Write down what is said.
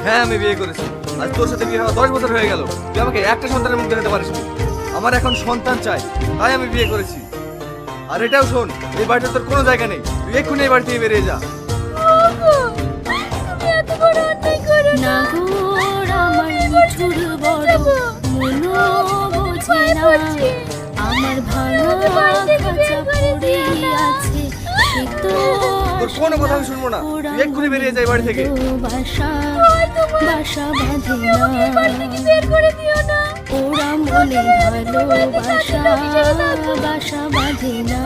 হ্যাঁ আমি বিয়ে করেছি। আজ তোর সাথে বিয়ে হওয়া 10 বছর হয়ে গেল, তুই আমাকে একটা সন্তানের মুখ দেখাতে পারিস নি। আমার এখন সন্তান চাই, তাই আমি বিয়ে করেছি। আর এটাও শোন, এই বাড়িতে তোর কোনো জায়গা নেই, তুই এক্ষুনি এই বাড়ি থেকে বেরিয়ে যা। না গো আমার নিঠুর বড় মনো বোঝে না, আমার ভাঙা খাঁচা পড়ে আছে সে তো তোর কোনো কথা আমি শুনবো না, তুই এক্ষুনি বেরিয়ে যা এই বাড়ি থেকে। বাসা বাসা বাঁধে না, ওরা মনে ভালোবাসা বাসা বাঁধে না।